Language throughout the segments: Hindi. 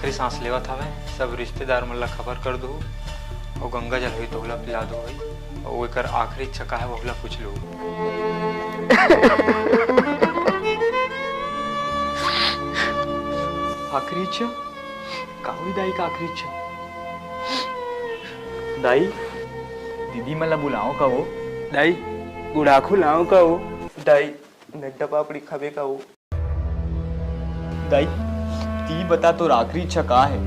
आखिरी सांस लेवत हवे, सब रिश्तेदार मन ला खबर कर दो और गंगा जल हुई तो ओला पिला दो भाई, और एकर आखिरी इच्छा का है वो ओला पूछ लो। आखिरी इच्छा का हुई दाई का आखिरी इच्छा? दाई दीदी मला बुलाओ का हो? दाई गुड़ाखू लाओ का हो? दाई नड्डा पापड़ी खावे का हो? दाई ती बता तो आखिरी इच्छा का है?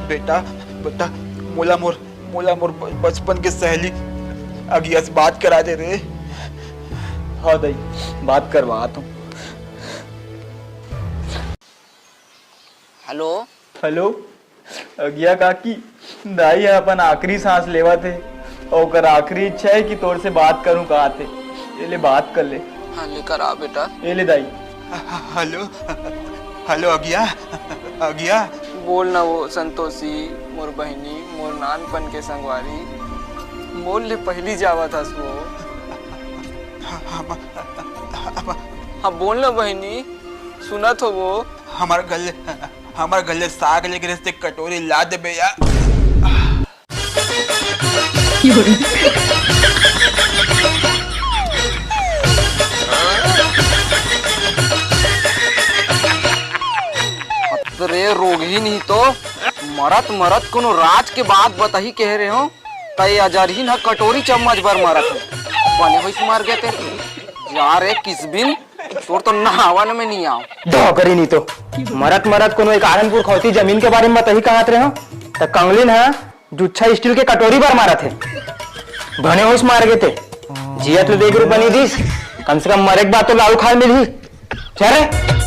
बेटा बेटा मोला मोर बचपन के सहेली अगिया से बात करा दे रे। हाँ दाई बात करवा तू। हेलो हेलो अगिया काकी, दाई अपन आखिरी सांस लेवा थे और ओकर आखिरी इच्छा है कि तोर से बात करूं कहा थे, ये ले बात कर ले। हाँ लेकर आ बेटा। ये ले दाई। हेलो हेलो अगिया अगिया बोल ना वो संतोषी मोर बहनी मोर नानपन के संगवारी मोल ले पहली जावा था सो। हाँ बोल ना बहनी सुनत हो वो। हमारे गले साग लेके रस्ते कटोरी ला दे बे यार। रे रोग ही नहीं तो मरत कोनो राज के बात बताही कह रहे हो तय अजरहीन कटोरी चम्मच भर मरत बने हुई मार गए थे यार। किस बिन तोर तो नहावन में नहीं आओ करी नहीं तो मरत कोनो एक आरनपुर खौती जमीन के बारे में बताही कहत रहे हो तो कंगलिन है जुच्छा स्टील के कटोरी पर मारा थे भने होश मार गए थे। जिया तो 1 रुपया नहीं दीस, कम से कम मरे के बाद तो लाऊ खाए मिली। चल